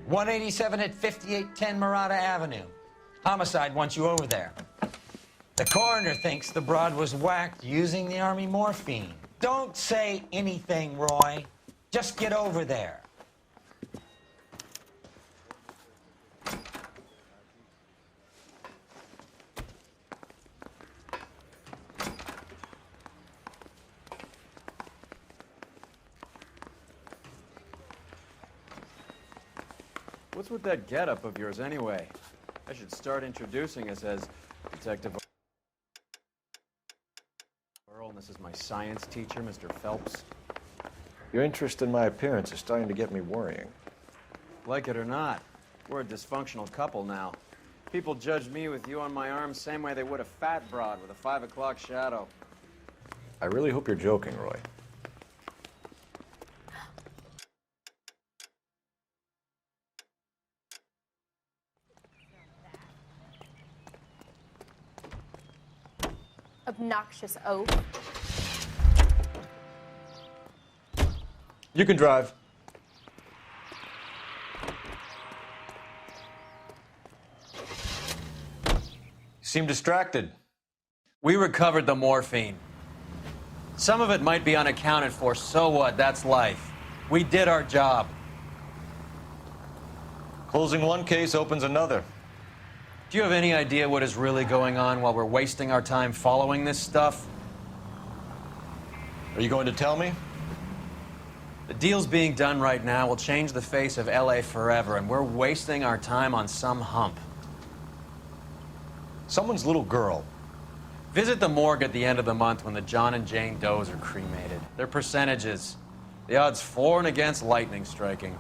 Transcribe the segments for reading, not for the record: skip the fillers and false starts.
.187 at 5810 Murata Avenue. Homicide wants you over there. The coroner thinks the broad was whacked using the army morphine. Don't say anything, Roy. Just get over there. What's with that getup of yours, anyway? I should start introducing us as Detective Earl, and this is my science teacher, Mr. Phelps. Your interest in my appearance is starting to get me worrying. Like it or not, we're a dysfunctional couple now. People judge me with you on my arm same way they would a fat broad with a 5 o'clock shadow. I really hope you're joking, Roy. Obnoxious oaf. You can drive. You seem distracted. We recovered the morphine. Some of it might be unaccounted for, so what? That's life. We did our job. Closing one case opens another. Do you have any idea what is really going on while we're wasting our time following this stuff? Are you going to tell me? The deals being done right now will change the face of LA forever, and we're wasting our time on some hump. Someone's little girl. Visit the morgue at the end of the month when the John and Jane Does are cremated. Their percentages. The odds for and against lightning striking.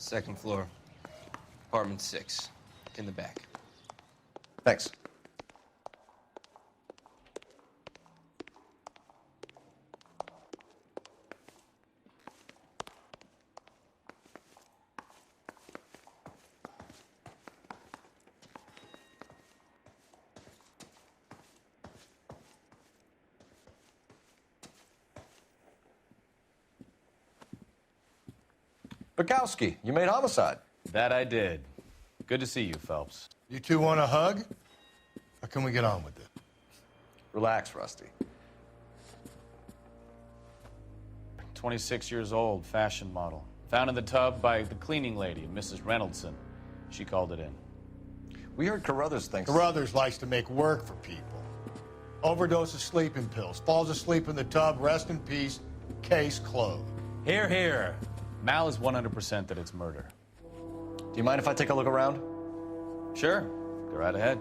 Second floor, apartment 6, in the back. Thanks. Bukowski, you made homicide. That I did. Good to see you, Phelps. You two want a hug? Or can we get on with it? Relax, Rusty. 26 years old, fashion model. Found in the tub by the cleaning lady, Mrs. Reynoldson. She called it in. We heard Carruthers thinks... Carruthers likes to make work for people. Overdose of sleeping pills, falls asleep in the tub, rest in peace, case closed. Here, here. Mal is 100% that it's murder. Do you mind if I take a look around? Sure. Go right ahead.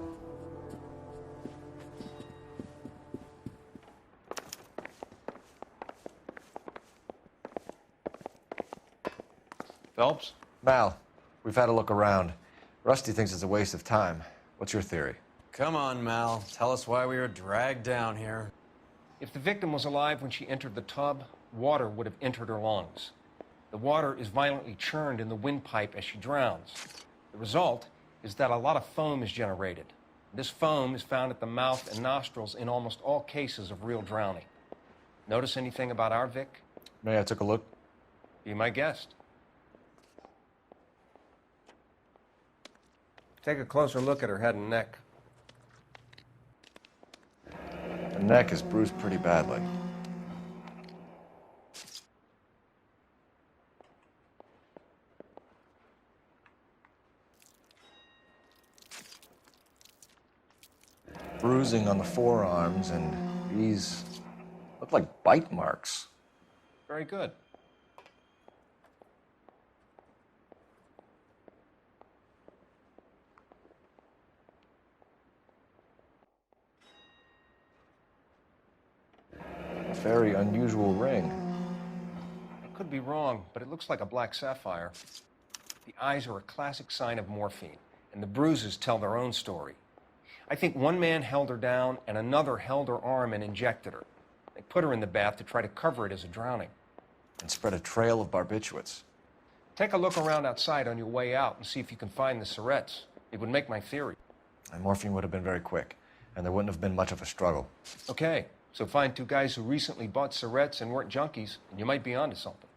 Phelps? Mal, we've had a look around. Rusty thinks it's a waste of time. What's your theory? Come on, Mal. Tell us why we were dragged down here. If the victim was alive when she entered the tub, water would have entered her lungs. The water is violently churned in the windpipe as she drowns. The result is that a lot of foam is generated. This foam is found at the mouth and nostrils in almost all cases of real drowning. Notice anything about our Vic? May I took a look? Be my guest. Take a closer look at her head and neck. The neck is bruised pretty badly. Bruising on the forearms, and these look like bite marks. Very good. very unusual ring. I could be wrong, but it looks like a black sapphire. The eyes are a classic sign of morphine, and the bruises tell their own story. I think one man held her down and another held her arm and injected her. They put her in the bath to try to cover it as a drowning. And spread a trail of barbiturates. Take a look around outside on your way out and see if you can find the syrettes. It would make my theory. And morphine would have been very quick, and there wouldn't have been much of a struggle. Okay, so find two guys who recently bought syrettes and weren't junkies, and you might be onto something.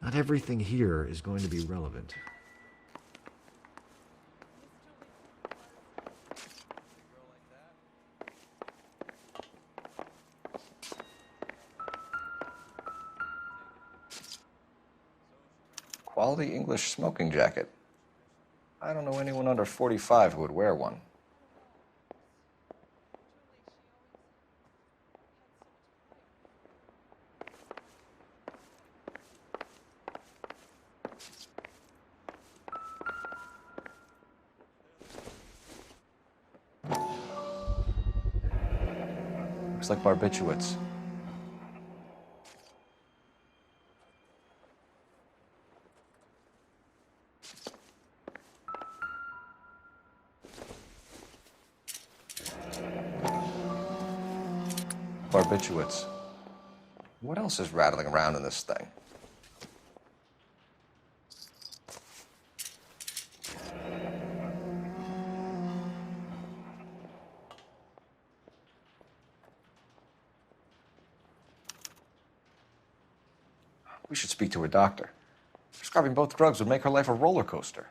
Not everything here is going to be relevant. Quality English smoking jacket. I don't know anyone under 45 who would wear one. Looks like barbiturates. Barbiturates. What else is rattling around in this thing? We should speak to her doctor. Prescribing both drugs would make her life a roller coaster.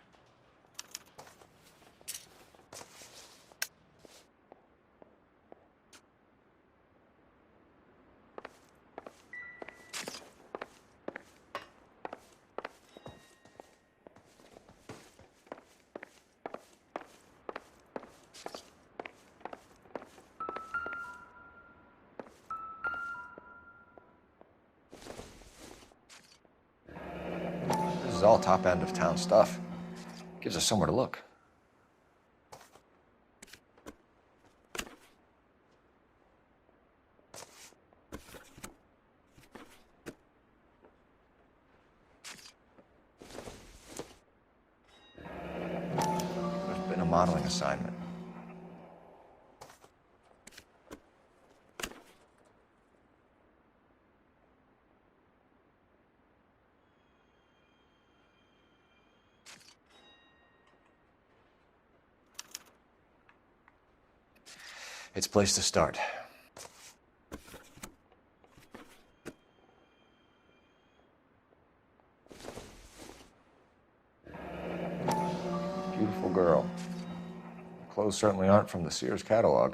This is all top end of town stuff. Gives us somewhere to look. There's been a modeling assignment. It's a place to start. Beautiful girl. The clothes certainly aren't from the Sears catalog.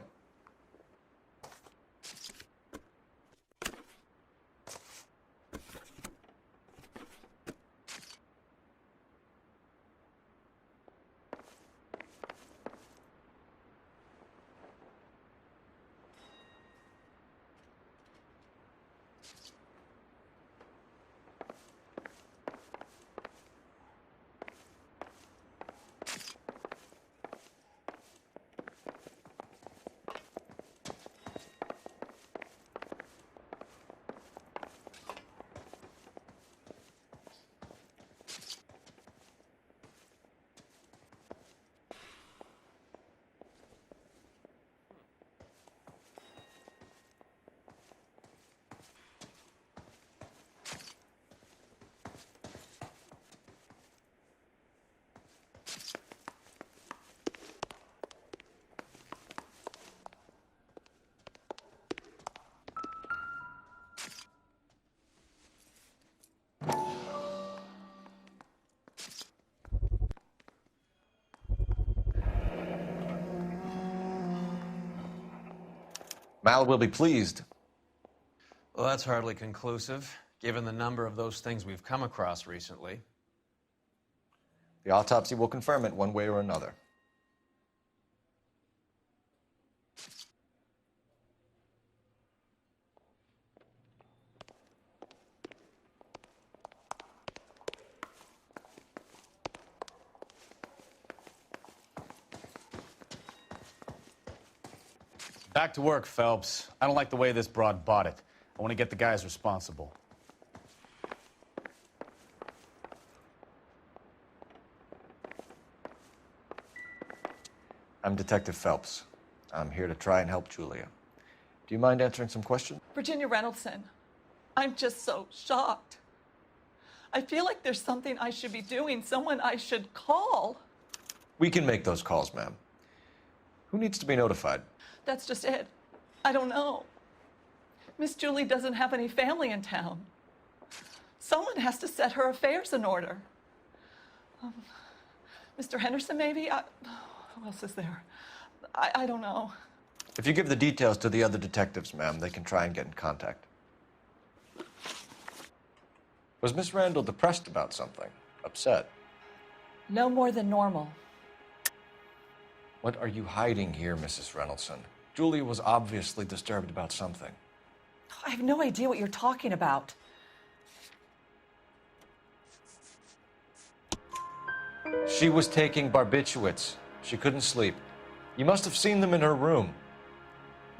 Mal will be pleased. Well, that's hardly conclusive, given the number of those things we've come across recently. The autopsy will confirm it one way or another. Back to work, Phelps. I don't like the way this broad bought it. I want to get the guys responsible. I'm Detective Phelps. I'm here to try and help Julia. Do you mind answering some questions? Virginia Reynoldson, I'm just so shocked. I feel like there's something I should be doing, someone I should call. We can make those calls, ma'am. Who needs to be notified? That's just it. I don't know. Miss Julie doesn't have any family in town. Someone has to set her affairs in order. Mr. Henderson, maybe? Who else is there? I don't know. If you give the details to the other detectives, ma'am, they can try and get in contact. Was Miss Randall depressed about something? Upset? No more than normal. What are you hiding here, Mrs. Reynoldson? Julia was obviously disturbed about something. I have no idea what you're talking about. She was taking barbiturates. She couldn't sleep. You must have seen them in her room.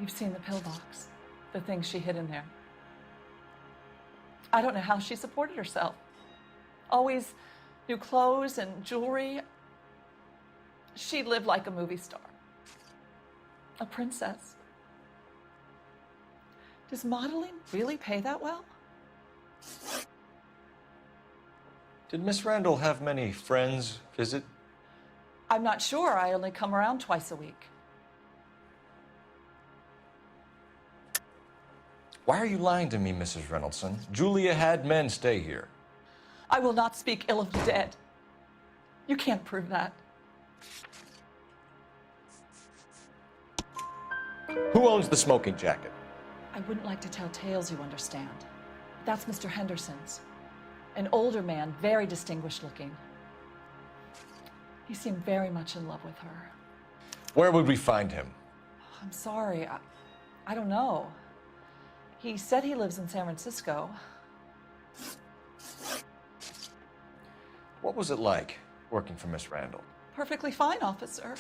You've seen the pillbox, the things she hid in there. I don't know how she supported herself. Always new clothes and jewelry. She lived like a movie star. A princess. Does modeling really pay that well? Did Miss Randall have many friends visit? I'm not sure. I only come around twice a week. Why are you lying to me, Mrs. Reynoldson? Julia had men stay here. I will not speak ill of the dead. You can't prove that. Who owns the smoking jacket? I wouldn't like to tell tales, you understand. That's Mr. Henderson's. An older man, very distinguished looking. He seemed very much in love with her. Where would we find him? I'm sorry, I don't know. He said he lives in San Francisco. What was it like working for Miss Randall? Perfectly fine, officer.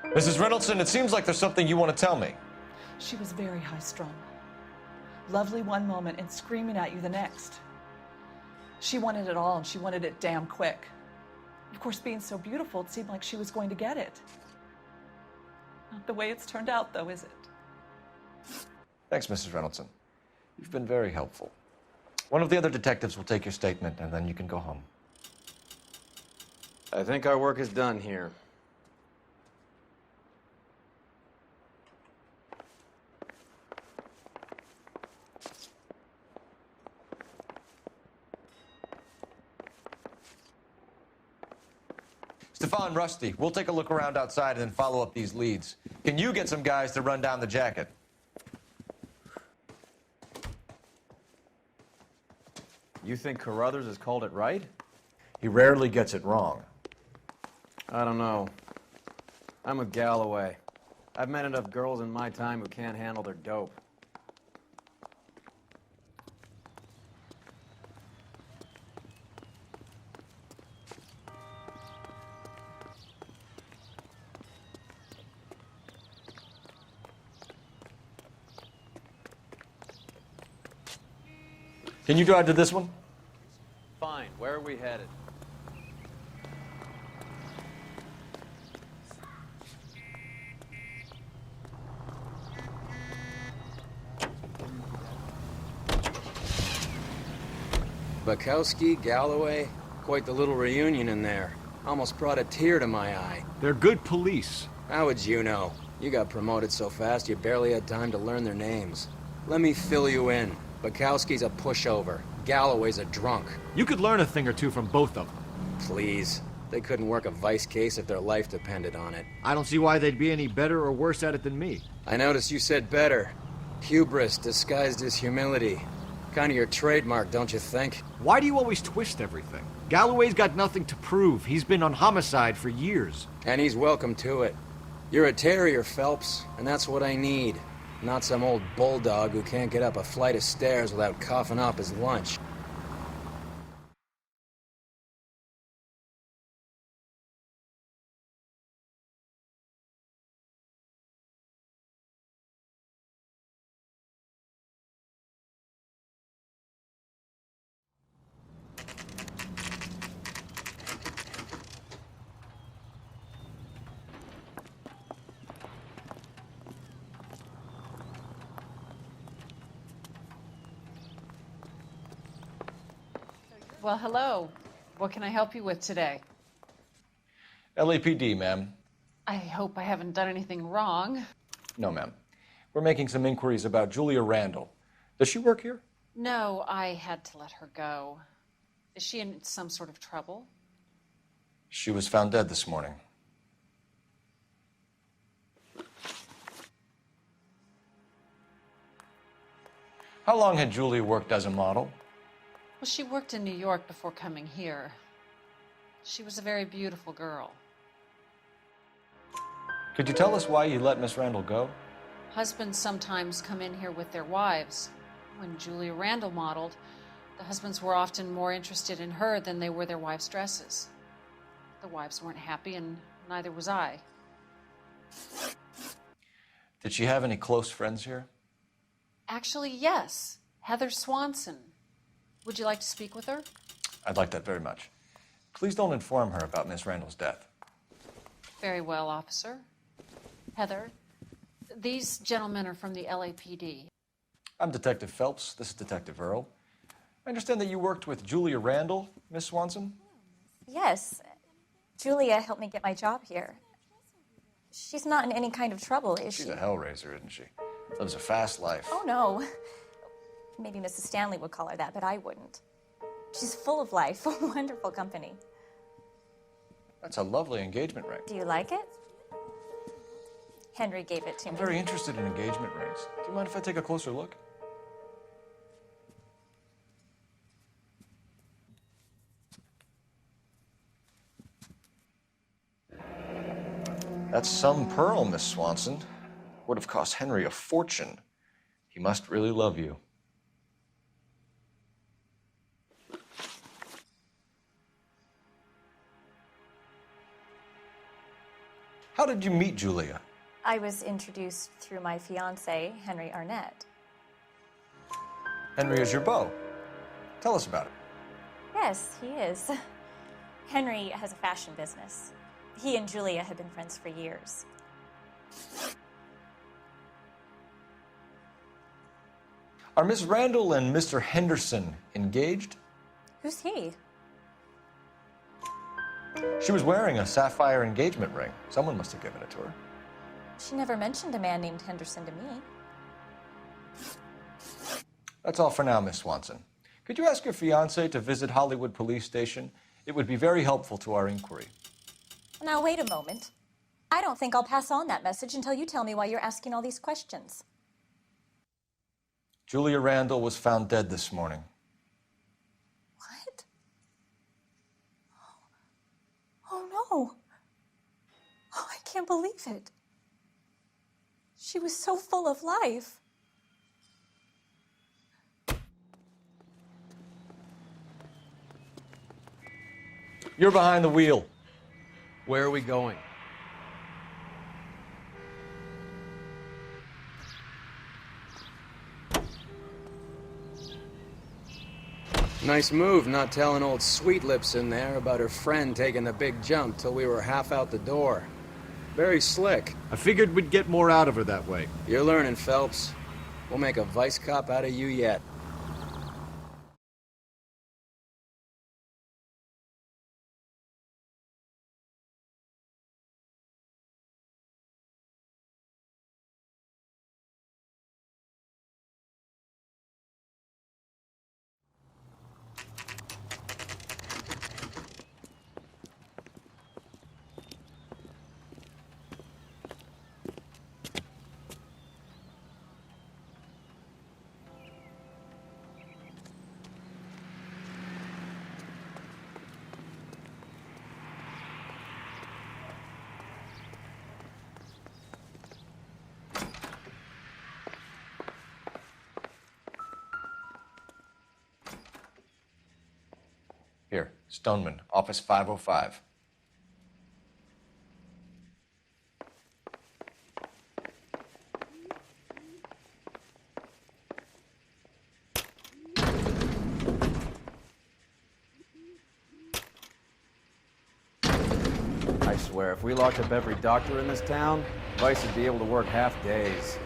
Mrs. Reynoldson, it seems like there's something you want to tell me. She was very high-strung. Lovely one moment and screaming at you the next. She wanted it all, and she wanted it damn quick. Of course, being so beautiful, it seemed like she was going to get it. Not the way it's turned out, though, is it? Thanks, Mrs. Reynoldson. You've been very helpful. One of the other detectives will take your statement, and then you can go home. I think our work is done here. Stefan, Rusty, we'll take a look around outside and then follow up these leads. Can you get some guys to run down the jacket? You think Carruthers has called it right? He rarely gets it wrong. I don't know. I'm with Galloway. I've met enough girls in my time who can't handle their dope. Can you drive to this one? Fine. Where are we headed? Bukowski, Galloway, quite the little reunion in there. Almost brought a tear to my eye. They're good police. How would you know? You got promoted so fast you barely had time to learn their names. Let me fill you in. Bukowski's a pushover. Galloway's a drunk. You could learn a thing or two from both of them. Please. They couldn't work a vice case if their life depended on it. I don't see why they'd be any better or worse at it than me. I noticed you said better. Hubris disguised as humility. Kind of your trademark, don't you think? Why do you always twist everything? Galloway's got nothing to prove. He's been on homicide for years. And he's welcome to it. You're a terrier, Phelps, and that's what I need. Not some old bulldog who can't get up a flight of stairs without coughing up his lunch. Well, hello. What can I help you with today? LAPD, ma'am. I hope I haven't done anything wrong. No, ma'am. We're making some inquiries about Julia Randall. Does she work here? No, I had to let her go. Is she in some sort of trouble? She was found dead this morning. How long had Julia worked as a model? Well, she worked in New York before coming here. She was a very beautiful girl. Could you tell us why you let Miss Randall go? Husbands sometimes come in here with their wives. When Julia Randall modeled, the husbands were often more interested in her than they were their wives' dresses. The wives weren't happy, and neither was I. Did she have any close friends here? Actually, yes. Heather Swanson. Would you like to speak with her? I'd like that very much. Please don't inform her about Miss Randall's death. Very well, officer. Heather, these gentlemen are from the LAPD. I'm Detective Phelps. This is Detective Earl. I understand that you worked with Julia Randall, Miss Swanson? Yes. Julia helped me get my job here. She's not in any kind of trouble, is she? She's a hellraiser, isn't she? Lives a fast life. Oh, no. Maybe Mrs. Stanley would call her that, but I wouldn't. She's full of life, wonderful company. That's a lovely engagement ring. Do you like it? Henry gave it to I'm me. very interested in engagement rings. Do you mind if I take a closer look? That's some pearl, Miss Swanson. Would have cost Henry a fortune. He must really love you. How did you meet Julia? I was introduced through my fiancé, Henry Arnett. Henry is your beau. Tell us about it. Yes, he is. Henry has a fashion business. He and Julia have been friends for years. Are Miss Randall and Mr. Henderson engaged? Who's he? She was wearing a sapphire engagement ring. Someone must have given it to her. She never mentioned a man named Henderson to me. That's all for now, Miss Swanson. Could you ask your fiancé to visit Hollywood Police Station? It would be very helpful to our inquiry. Now, wait a moment. I don't think I'll pass on that message until you tell me why you're asking all these questions. Julia Randall was found dead this morning. What? Oh, no. Oh, I can't believe it. She was so full of life. You're behind the wheel. Where are we going? Nice move not telling old Sweet Lips in there about her friend taking the big jump till we were half out the door. Very slick. I figured we'd get more out of her that way. You're learning, Phelps. We'll make a vice cop out of you yet. Here, Stoneman, office 505. I swear, if we locked up every doctor in this town, Vice would be able to work half days.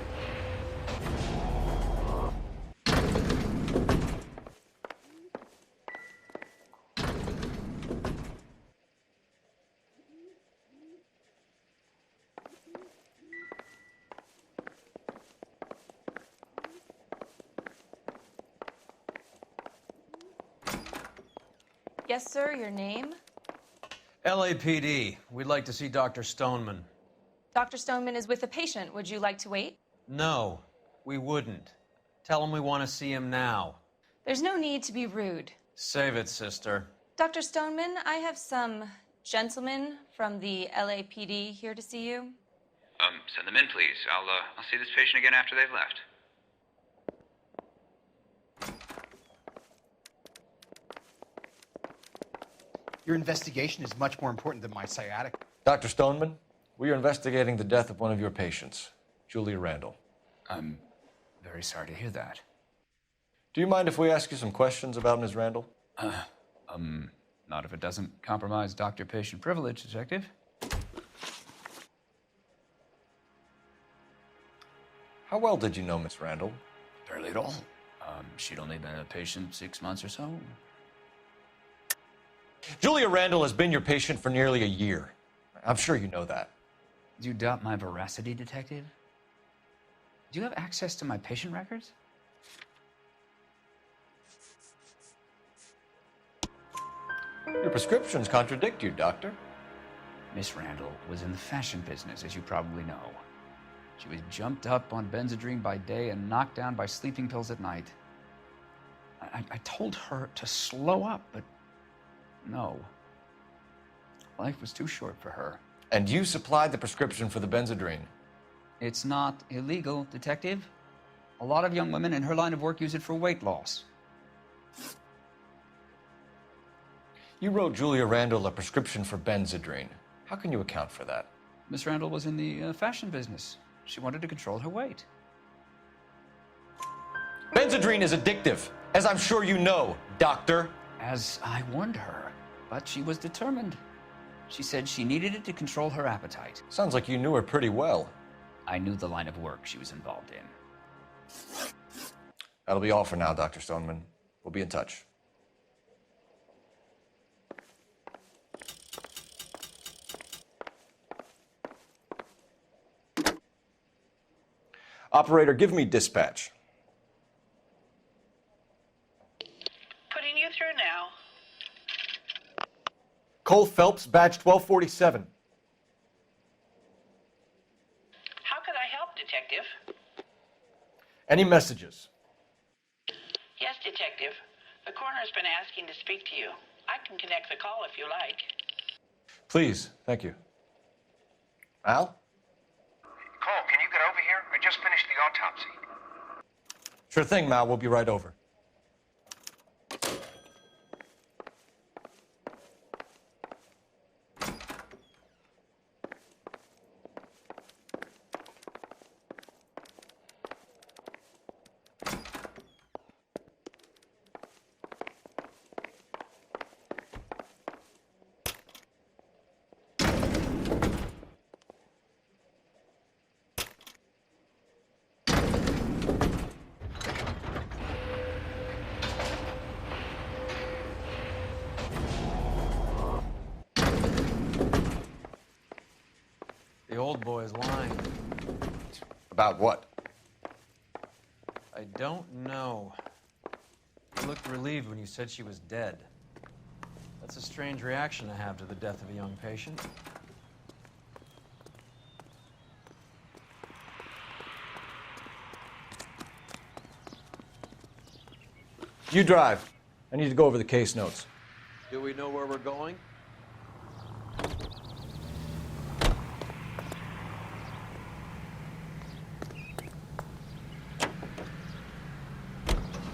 Yes, sir, your name? LAPD. We'd like to see Dr. Stoneman. Dr. Stoneman is with a patient. Would you like to wait? No, we wouldn't. Tell him we want to see him now. There's no need to be rude. Save it, sister. Dr. Stoneman, I have some gentlemen from the LAPD here to see you. Send them in, please. I'll see this patient again after they've left. Your investigation is much more important than my sciatic. Dr. Stoneman, we are investigating the death of one of your patients, Julia Randall. I'm very sorry to hear that. Do you mind if we ask you some questions about Ms. Randall? Not if it doesn't compromise doctor-patient privilege, Detective. How well did you know Miss Randall? Barely at all. She'd only been a patient 6 months or so. Julia Randall has been your patient for nearly a year. I'm sure you know that. Do you doubt my veracity, Detective? Do you have access to my patient records? Your prescriptions contradict you, Doctor. Miss Randall was in the fashion business, as you probably know. She was jumped up on Benzedrine by day and knocked down by sleeping pills at night. I told her to slow up, but no. Life was too short for her. And you supplied the prescription for the Benzedrine. It's not illegal, Detective. A lot of young women in her line of work use it for weight loss. You wrote Julia Randall a prescription for Benzedrine. How can you account for that? Miss Randall was in the fashion business. She wanted to control her weight. Benzedrine is addictive, as I'm sure you know, Doctor. As I warned her, but she was determined. She said she needed it to control her appetite. Sounds like you knew her pretty well. I knew the line of work she was involved in. That'll be all for now, Dr. Stoneman. We'll be in touch. Operator, give me dispatch. Putting you through now. Cole Phelps, badge 1247. How could I help, Detective? Any messages? Yes, Detective. The coroner's been asking to speak to you. I can connect the call if you like. Please, thank you. Al? Cole, can you get over here? I just finished the autopsy. Sure thing, Mal. We'll be right over. The old boy's lying. About what? I don't know. You looked relieved when you said she was dead. That's a strange reaction to have to the death of a young patient. You drive. I need to go over the case notes. Do we know where we're going?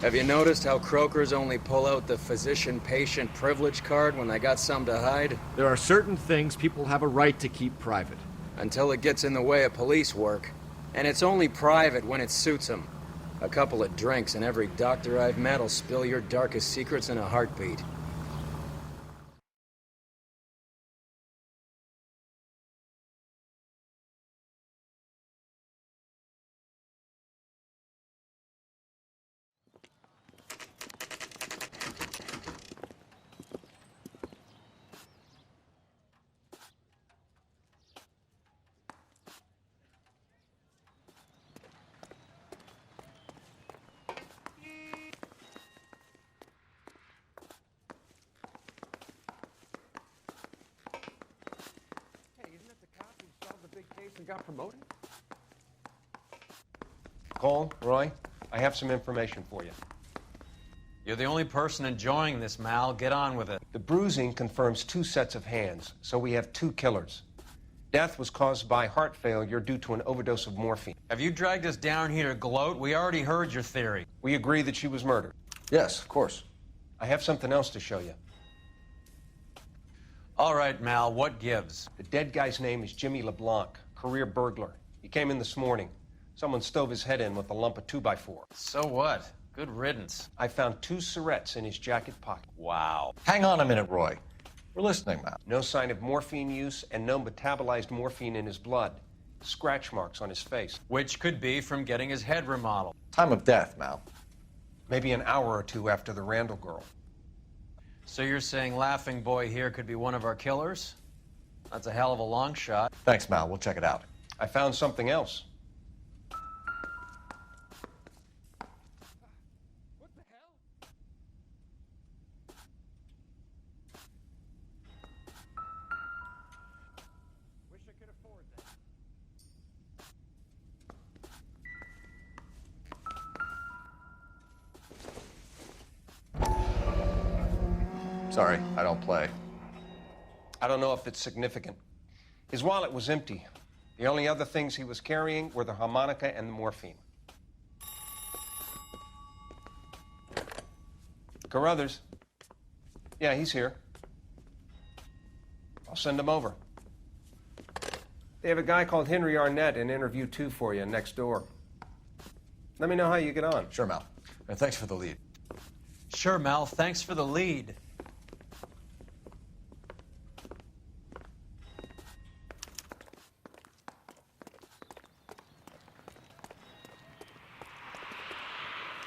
Have you noticed how croakers only pull out the physician-patient privilege card when they got something to hide? There are certain things people have a right to keep private. Until it gets in the way of police work. And it's only private when it suits them. A couple of drinks and every doctor I've met will spill your darkest secrets in a heartbeat. and got promoted? Cole, Roy, I have some information for you. You're the only person enjoying this, Mal. Get on with it. The bruising confirms 2 sets of hands, so we have 2 killers. Death was caused by heart failure due to an overdose of morphine. Have you dragged us down here to gloat? We already heard your theory. We agree that she was murdered. Yes, of course. I have something else to show you. All right, Mal, what gives? The dead guy's name is Jimmy LeBlanc, career burglar. He came in this morning. Someone stove his head in with a lump of 2x4. So what? Good riddance. I found 2 cigarettes in his jacket pocket. Wow. Hang on a minute, Roy. We're listening, Mal. No sign of morphine use and no metabolized morphine in his blood. Scratch marks on his face. Which could be from getting his head remodeled. Time of death, Mal. Maybe an hour or 2 after the Randall girl. So you're saying Laughing Boy here could be one of our killers? That's a hell of a long shot. Thanks, Mal. We'll check it out. I found something else. Sorry, I don't play. I don't know if it's significant. His wallet was empty. The only other things he was carrying were the harmonica and the morphine. Carruthers. Yeah, he's here. I'll send him over. They have a guy called Henry Arnett in interview 2 for you next door. Let me know how you get on. Sure, Mal. And thanks for the lead. Sure, Mal. Thanks for the lead.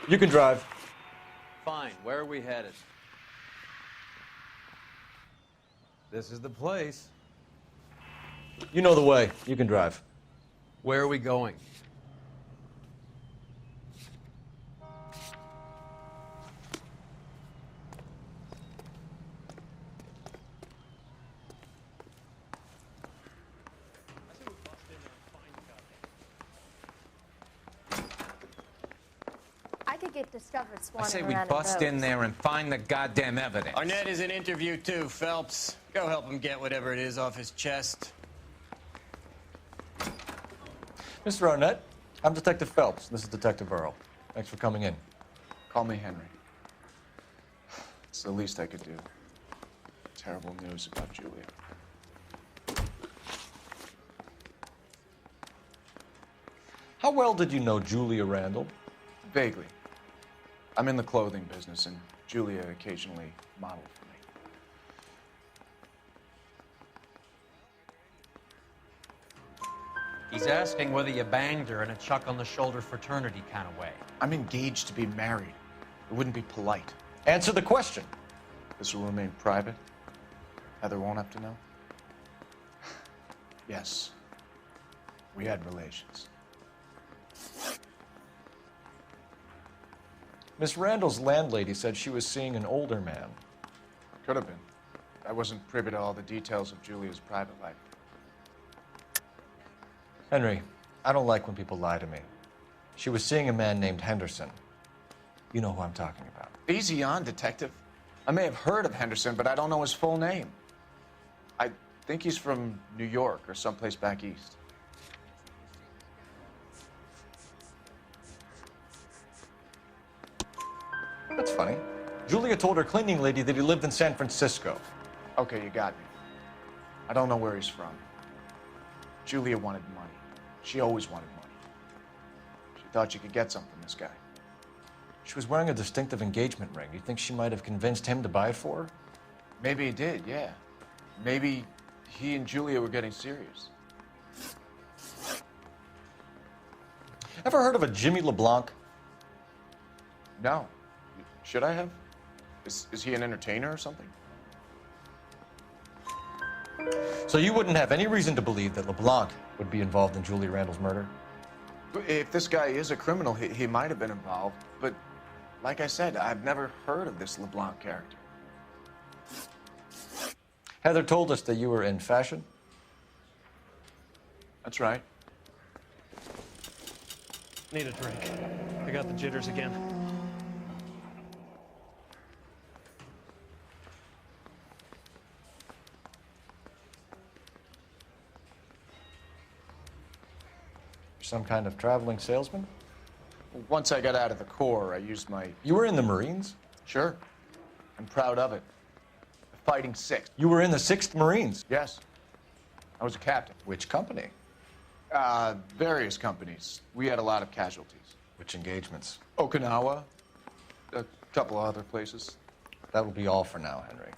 You can drive. Fine. Where are we headed? This is the place. You know the way. You can drive. Where are we going? I could get discovered I say swanning we around bust in those. there and find the goddamn evidence. Arnett is in interview too, Phelps. Go help him get whatever it is off his chest. Mr. Arnett, I'm Detective Phelps. This is Detective Earl. Thanks for coming in. Call me Henry. It's the least I could do. Terrible news about Julia. How well did you know Julia Randall? Vaguely. I'm in the clothing business, and Julia occasionally modeled for me. He's asking whether you banged her in a chuck-on-the-shoulder fraternity kind of way. I'm engaged to be married. It wouldn't be polite. Answer the question. This will remain private. Heather won't have to know. Yes. We had relations. Miss Randall's landlady said she was seeing an older man. Could have been. I wasn't privy to all the details of Julia's private life. Henry, I don't like when people lie to me. She was seeing a man named Henderson. You know who I'm talking about. Easy on, Detective. I may have heard of Henderson, but I don't know his full name. I think he's from New York or someplace back east. That's funny. Julia told her cleaning lady that he lived in San Francisco. Okay, you got me. I don't know where he's from. Julia wanted money. She always wanted money. She thought she could get some from this guy. She was wearing a distinctive engagement ring. You think she might have convinced him to buy it for her? Maybe he did, yeah. Maybe he and Julia were getting serious. Ever heard of a Jimmy LeBlanc? No. Should I have? Is he an entertainer or something? So you wouldn't have any reason to believe that LeBlanc would be involved in Julia Randall's murder? If this guy is a criminal, he might have been involved. But like I said, I've never heard of this LeBlanc character. Heather told us that you were in fashion. That's right. Need a drink. I got the jitters again. Some kind of traveling salesman? Once I got out of the Corps, I used my... You were in the Marines? Sure. I'm proud of it. The Fighting Sixth. You were in the 6th Marines? Yes. I was a captain. Which company? Various companies. We had a lot of casualties. Which engagements? Okinawa. A couple of other places. That will be all for now, Henry.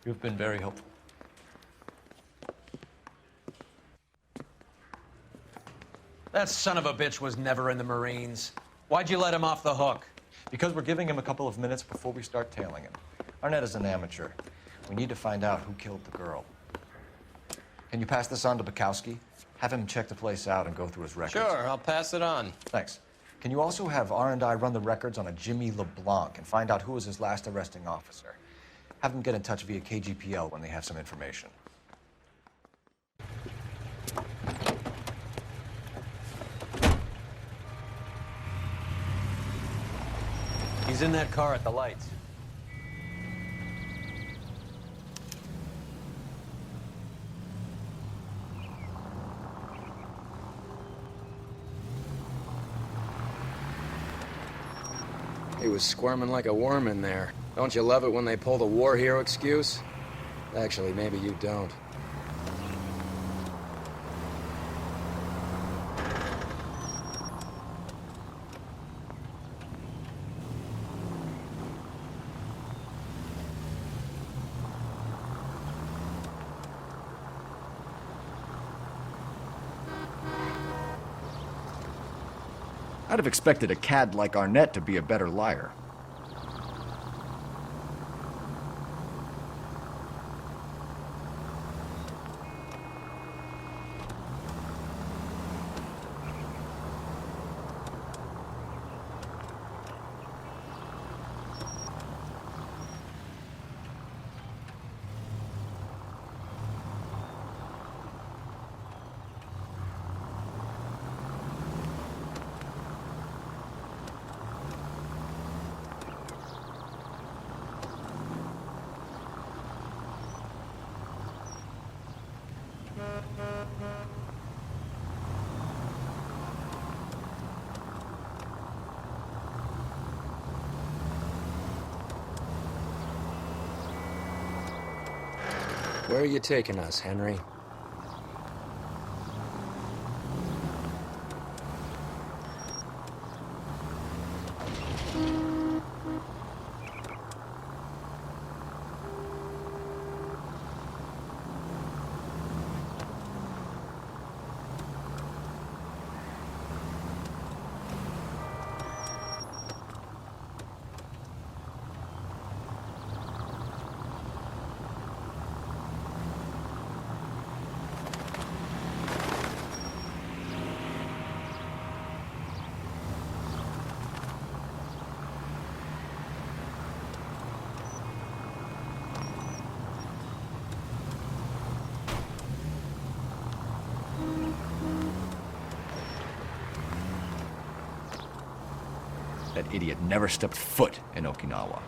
You've been very helpful. That son of a bitch was never in the Marines. Why'd you let him off the hook? Because we're giving him a couple of minutes before we start tailing him. Arnett is an amateur. We need to find out who killed the girl. Can you pass this on to Bukowski? Have him check the place out and go through his records. Sure, I'll pass it on. Thanks. Can you also have R&I run the records on a Jimmy LeBlanc and find out who was his last arresting officer? Have them get in touch via KGPL when they have some information. He's in that car at the lights. He was squirming like a worm in there. Don't you love it when they pull the war hero excuse? Actually, maybe you don't. I'd have expected a cad like Arnett to be a better liar. Where are you taking us, Henry? That idiot never stepped foot in Okinawa.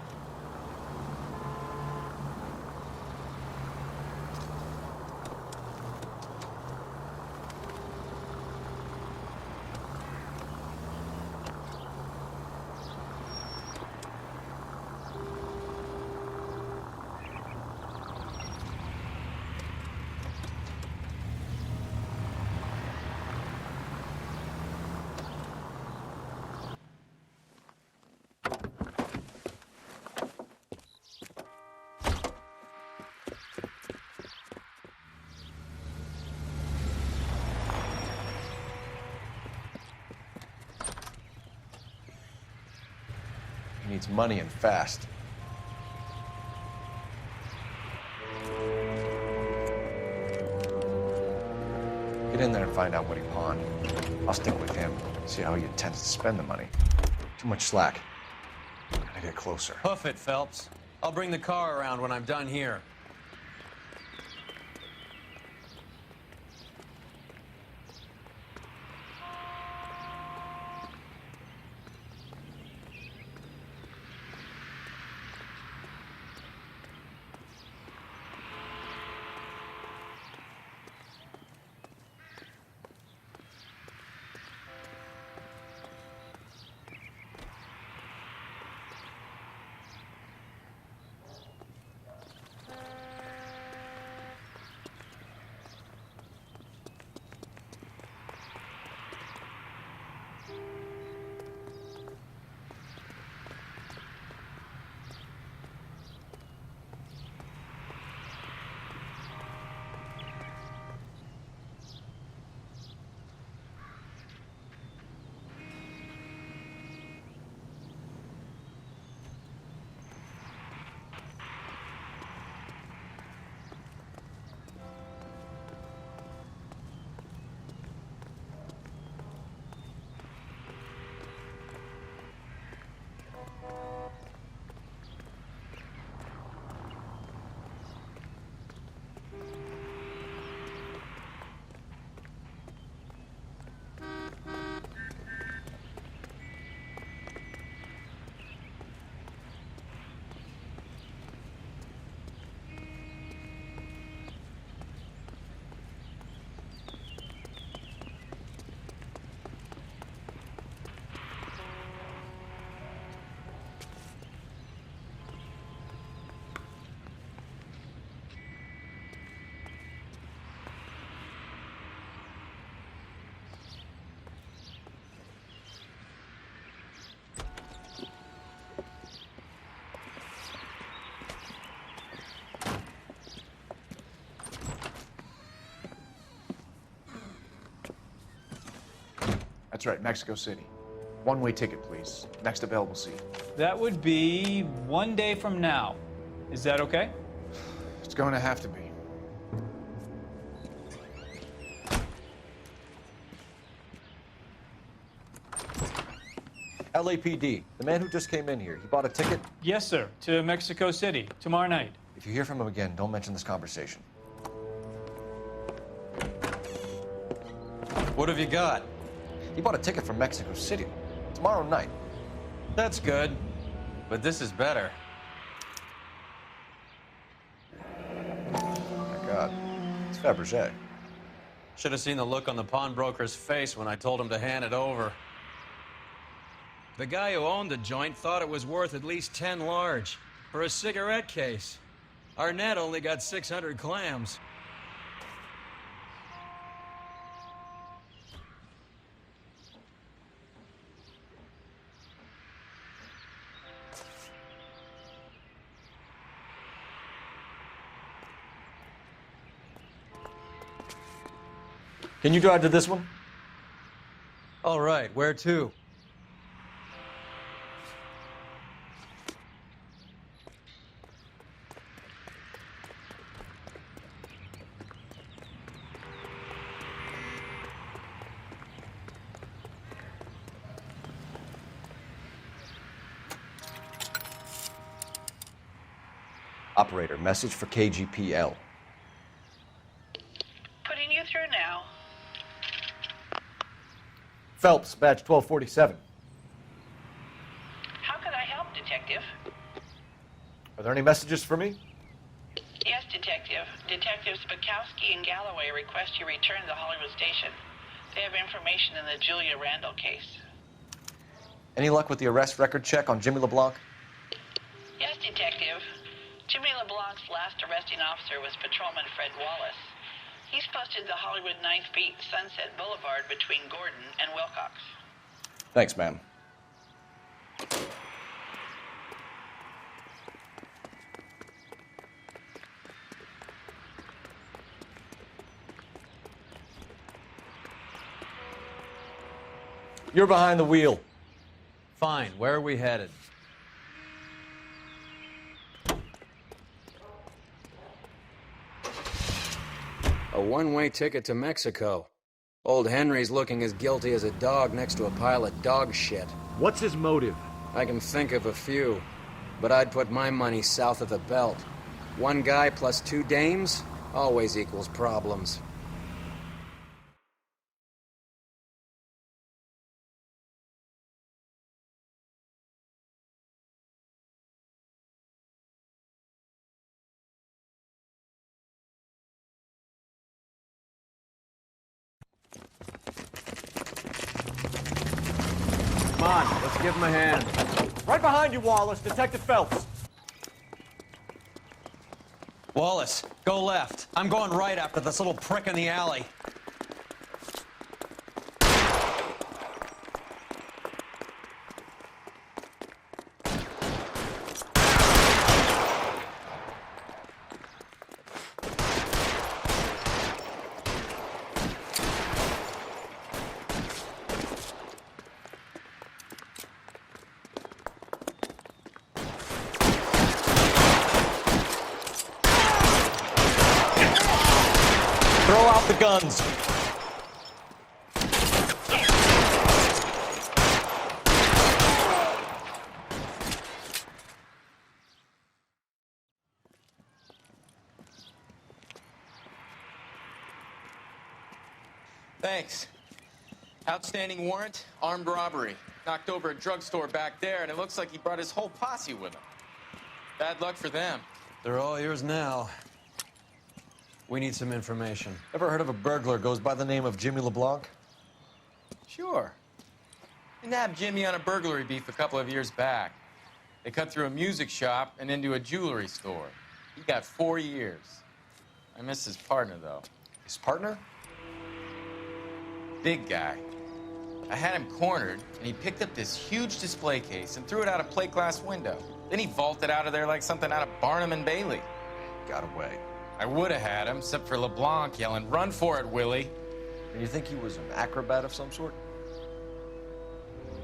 He needs money and fast. Get in there and find out what he pawned. I'll stick with him, see how he intends to spend the money. Too much slack. Gotta get closer. Hoof it, Phelps. I'll bring the car around when I'm done here. That's right, Mexico City. One-way ticket, please. Next available seat. That would be 1 day from now. Is that okay? It's going to have to be. LAPD, the man who just came in here, he bought a ticket? Yes, sir. To Mexico City, tomorrow night. If you hear from him again, don't mention this conversation. What have you got? He bought a ticket from Mexico City. Tomorrow night. That's good. But this is better. My God. It's Fabergé. Should have seen the look on the pawnbroker's face when I told him to hand it over. The guy who owned the joint thought it was worth at least 10 large for a cigarette case. Arnett only got 600 clams. Can you drive to this one? All right, where to? Operator, message for KGPL. Putting you through now. Phelps, badge 1247. How could I help, Detective? Are there any messages for me? Yes, Detective. Detectives Bukowski and Galloway request you return to Hollywood Station. They have information in the Julia Randall case. Any luck with the arrest record check on Jimmy LeBlanc? Yes, Detective. Jimmy LeBlanc's last arresting officer was Patrolman Fred Wallace. He's posted the Hollywood 9th Beat Sunset Boulevard between Gordon and Wilcox. Thanks, ma'am. You're behind the wheel. Fine, where are we headed? A one-way ticket to Mexico. Old Henry's looking as guilty as a dog next to a pile of dog shit. What's his motive? I can think of a few, but I'd put my money south of the belt. One guy plus 2 dames always equals problems. Come on, let's give him a hand. Right behind you, Wallace. Detective Phelps. Wallace, go left. I'm going right after this little prick in the alley. Throw out the guns. Thanks. Outstanding warrant, armed robbery. Knocked over a drugstore back there, and it looks like he brought his whole posse with him. Bad luck for them. They're all yours now. We need some information. Ever heard of a burglar goes by the name of Jimmy LeBlanc? Sure. We nabbed Jimmy on a burglary beef a couple of years back. They cut through a music shop and into a jewelry store. He got 4 years. I miss his partner, though. His partner? Big guy. I had him cornered, and he picked up this huge display case and threw it out a plate glass window. Then he vaulted out of there like something out of Barnum and Bailey. Got away. I would have had him, except for LeBlanc yelling, "Run for it, Willie!" And you think he was an acrobat of some sort?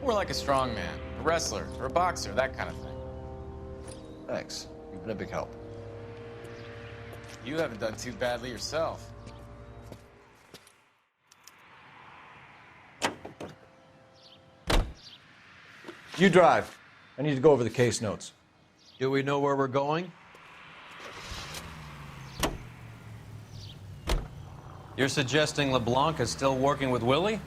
More like a strongman, a wrestler, or a boxer, that kind of thing. Thanks. You've been a big help. You haven't done too badly yourself. You drive. I need to go over the case notes. Do we know where we're going? You're suggesting LeBlanc is still working with Willie?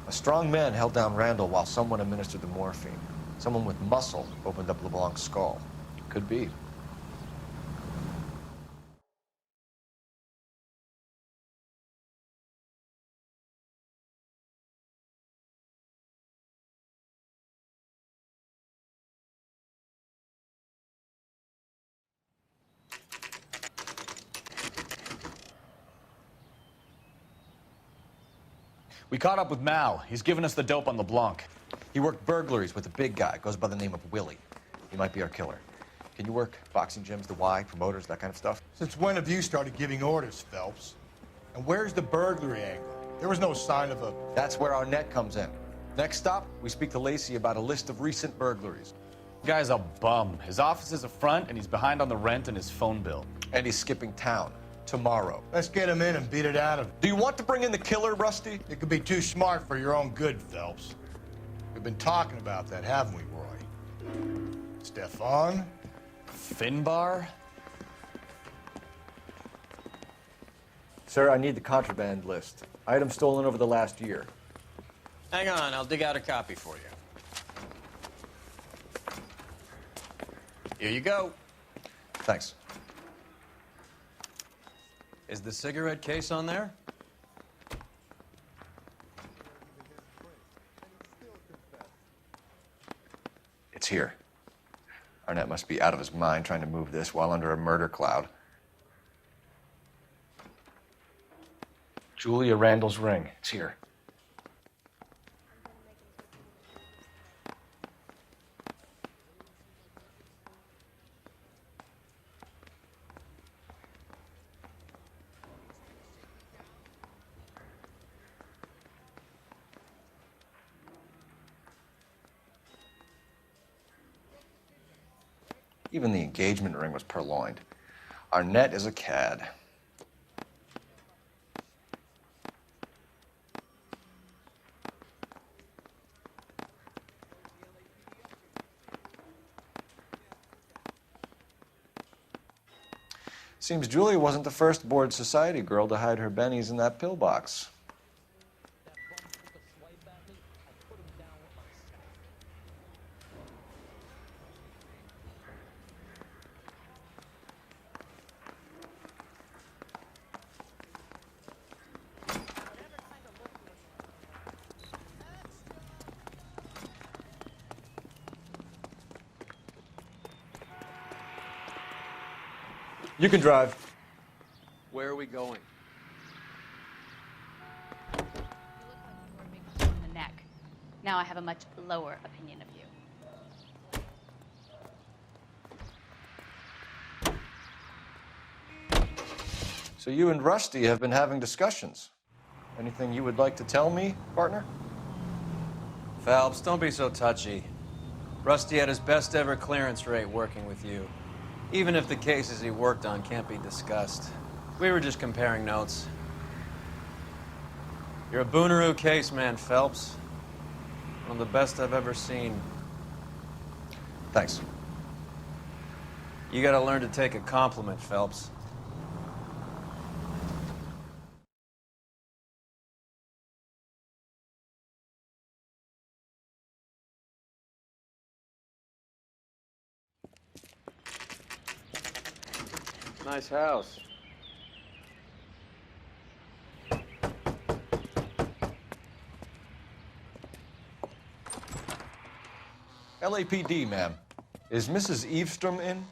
A strong man held down Randall while someone administered the morphine. Someone with muscle opened up LeBlanc's skull. Could be. We caught up with Mal. He's given us the dope on LeBlanc. He worked burglaries with a big guy. Goes by the name of Willie. He might be our killer. Can you work boxing gyms, the Y, promoters, that kind of stuff? Since when have you started giving orders, Phelps? And where's the burglary angle? There was no sign of a... That's where our net comes in. Next stop, we speak to Lacey about a list of recent burglaries. Guy's a bum. His office is a front, and he's behind on the rent and his phone bill. And he's skipping town. Tomorrow. Let's get him in and beat it out of him. Do you want to bring in the killer, Rusty? It could be too smart for your own good, Phelps. We've been talking about that, haven't we, Roy? Stefan? Finbar? Sir, I need the contraband list. Items stolen over the last year. Hang on, I'll dig out a copy for you. Here you go. Thanks. Is the cigarette case on there? It's here. Arnett must be out of his mind trying to move this while under a murder cloud. Julia Randall's ring. It's here. Even the engagement ring was purloined. Arnett is a cad. Seems Julia wasn't the first bored society girl to hide her bennies in that pillbox. You can drive. Where are we going? You look like you were being in the neck. Now I have a much lower opinion of you. So you and Rusty have been having discussions. Anything you would like to tell me, partner? Phelps, don't be so touchy. Rusty had his best ever clearance rate working with you. Even if the cases he worked on can't be discussed. We were just comparing notes. You're a Booneroo case man, Phelps. One of the best I've ever seen. Thanks. You gotta learn to take a compliment, Phelps. Nice house. LAPD, ma'am. Is Mrs. Eavestrom in?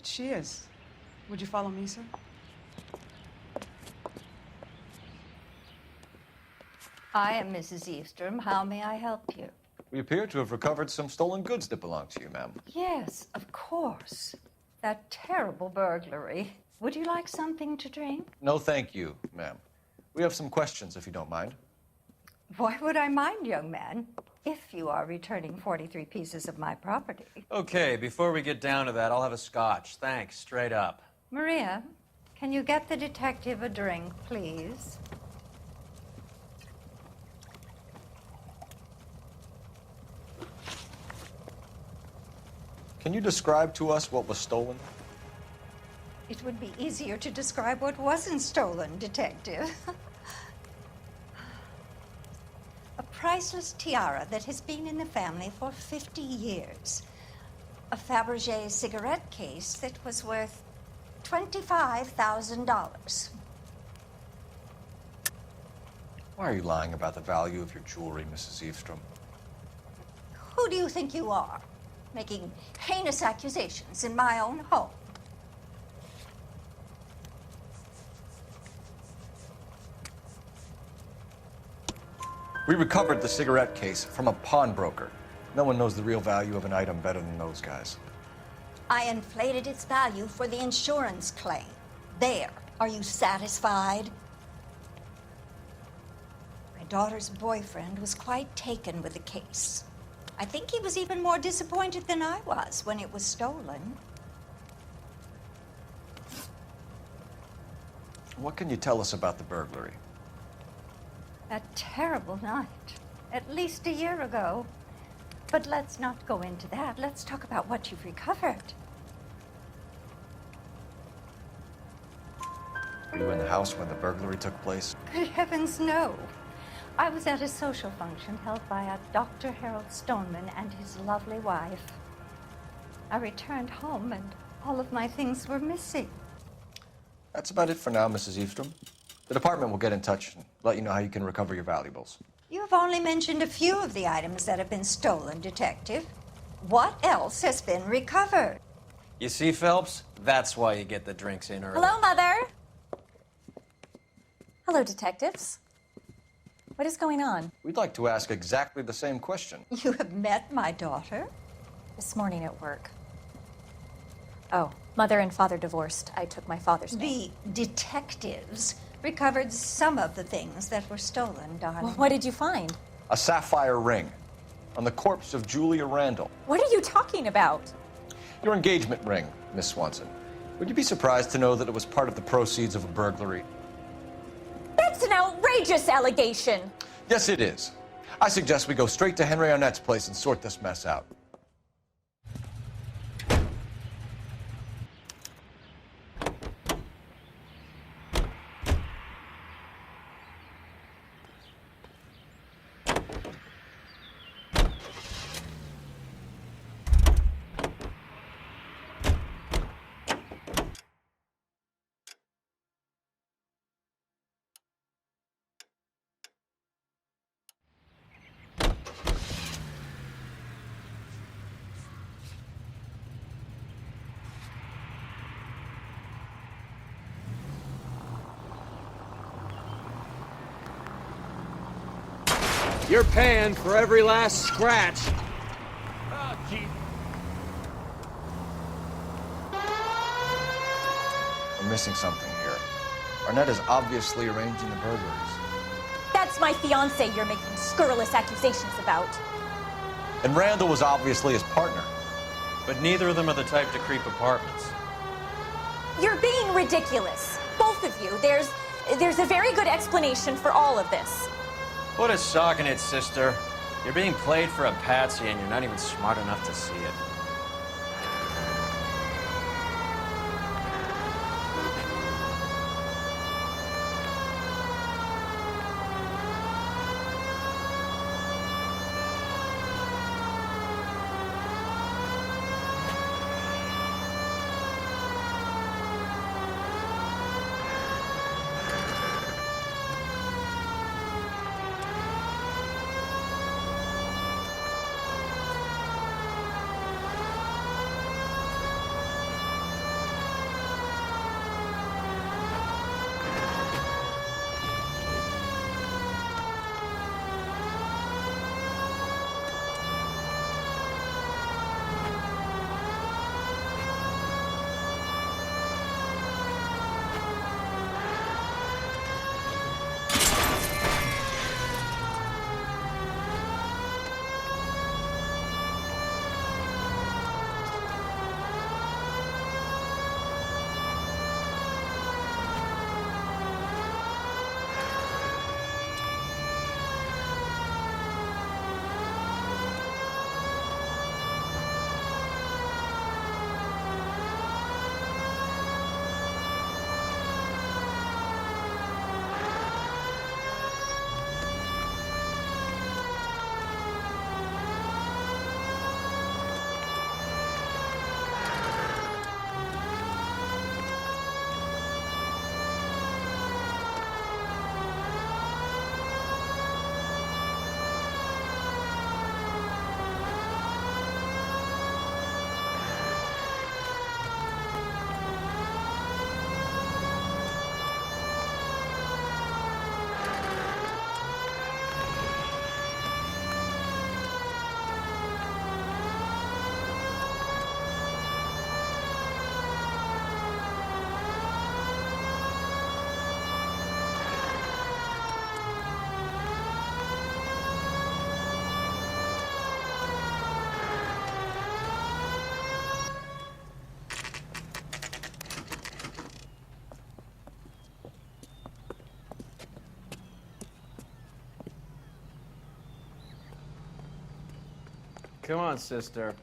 She is. Would you follow me, sir? I am Mrs. Eavestrom. How may I help you? We appear to have recovered some stolen goods that belong to you, ma'am. Yes, of course. That terrible burglary. Would you like something to drink? No, thank you, ma'am. We have some questions, if you don't mind. Why would I mind, young man, if you are returning 43 pieces of my property? Okay, before we get down to that, I'll have a scotch. Thanks, straight up. Maria, can you get the detective a drink, please? Can you describe to us what was stolen? It would be easier to describe what wasn't stolen, Detective. A priceless tiara that has been in the family for 50 years. A Fabergé cigarette case that was worth $25,000. Why are you lying about the value of your jewelry, Mrs. Eavestrom? Who do you think you are, making heinous accusations in my own home? We recovered the cigarette case from a pawnbroker. No one knows the real value of an item better than those guys. I inflated its value for the insurance claim. There. Are you satisfied? My daughter's boyfriend was quite taken with the case. I think he was even more disappointed than I was when it was stolen. What can you tell us about the burglary? A terrible night. At least a year ago. But let's not go into that. Let's talk about what you've recovered. Were you in the house when the burglary took place? Good heavens, no. I was at a social function held by a Dr. Harold Stoneman and his lovely wife. I returned home and all of my things were missing. That's about it for now, Mrs. Eavestrom. The department will get in touch and let you know how you can recover your valuables. You have only mentioned a few of the items that have been stolen, Detective. What else has been recovered? You see, Phelps? That's why you get the drinks in early. Hello, Mother. Hello, detectives. What is going on? We'd like to ask exactly the same question. You have met my daughter? This morning at work. Oh, mother and father divorced. I took my father's name. The detectives recovered some of the things that were stolen, darling. Well, what did you find? A sapphire ring on the corpse of Julia Randall. What are you talking about? Your engagement ring, Miss Swanson. Would you be surprised to know that it was part of the proceeds of a burglary? That's an outrageous allegation. Yes, it is. I suggest we go straight to Henry Arnett's place and sort this mess out. You're paying for every last scratch. Oh, gee. We're missing something here. Arnett is obviously arranging the burglaries. That's my fiancé you're making scurrilous accusations about. And Randall was obviously his partner. But neither of them are the type to creep apartments. You're being ridiculous. Both of you. There's a very good explanation for all of this. What a sogging it, sister. You're being played for a patsy and you're not even smart enough to see it. Come on, sister.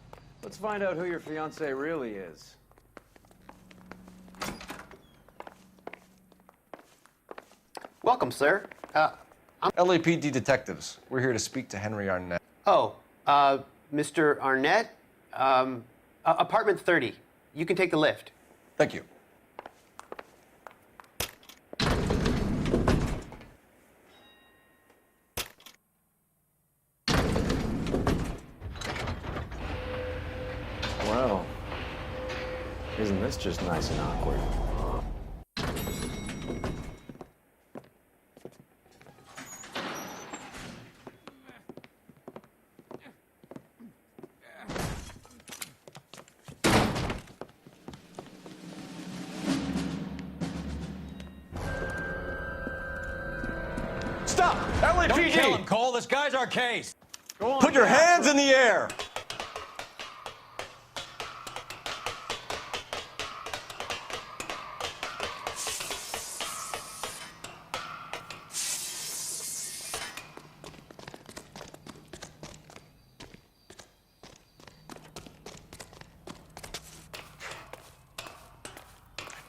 Let's find out who your fiance really is. Welcome, sir. LAPD detectives. We're here to speak to Henry Arnett. Oh, Mr. Arnett? Apartment 30. You can take the lift. Thank you. Well, isn't this just nice and awkward? Stop! LAPD! Don't kill him, Cole. This guy's our case. Go on. Put your hands in the air!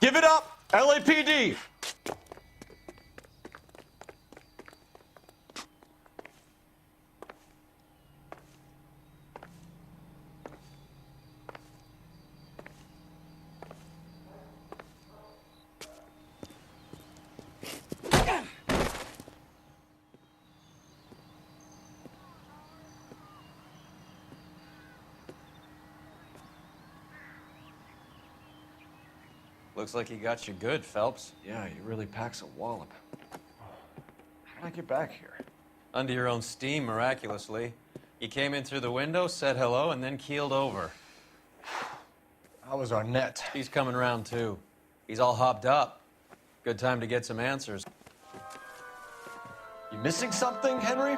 Give it up, LAPD! Looks like he got you good, Phelps. Yeah, he really packs a wallop. How did I get back here? Under your own steam, miraculously. You came in through the window, said hello, and then keeled over. How was Arnett? He's coming around, too. He's all hopped up. Good time to get some answers. You missing something, Henry?